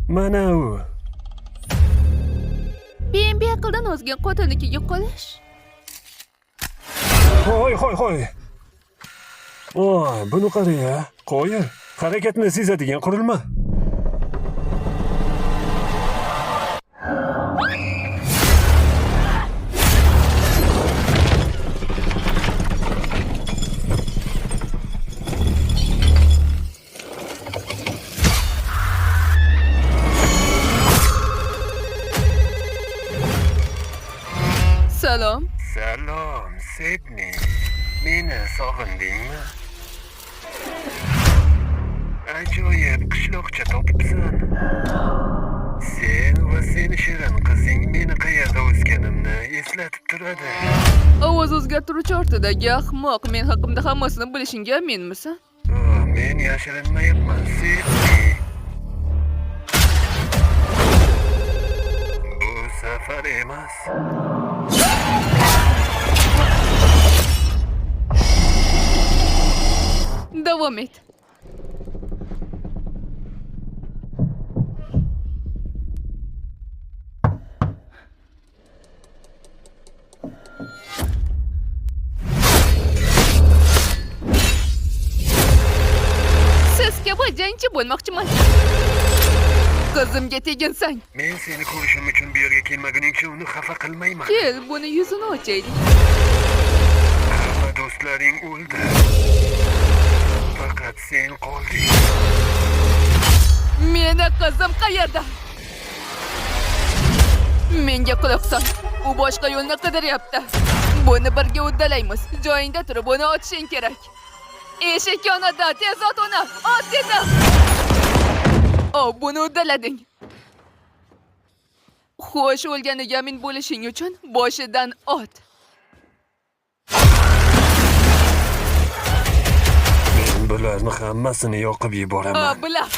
Mana u. Beqildan o'zga qotilnikiga qolish. Hoy. Buni qara-ya. Qo'yil. Harakatni sezadigan qurilma. Salom. Salom, Sidney. Meni sog'indingmi? Ajoyib qishloqcha topibsan. Sen va seni shirin qizing meni qayerda o'sganimni eslatib turadi. Ovoz o'zgartiruvchi ortidagi ahmoq, men haqimda hammasini bilishingga aminmisan? Men yashirinmayapman, Sidney. Bu safar emas. Davom et. Sizga jangchi bo'lmoqchiman. Qizimga teginsang. Men seni ko'rishim uchun bu yerga kelmaguningcha uni xafa qilmayman. Kel, buni yuzini ochaylik. Hamma do'stlaring o'ldi. Faqat sen qolding. Meni qizim qayerda? Menga quloq sol. U boshqa yo'lni qidiryapti. Buni birga uddalaymiz. Joyingda turib buni ochishing kerak. Eshik yonida, tez ot uni. Ot dedim. Buni uddalading. Xo'sh, o'lganiga amin bo'lishing uchun boshidan ot. Men bularni hammasini yoqib yuboraman. Bilaman.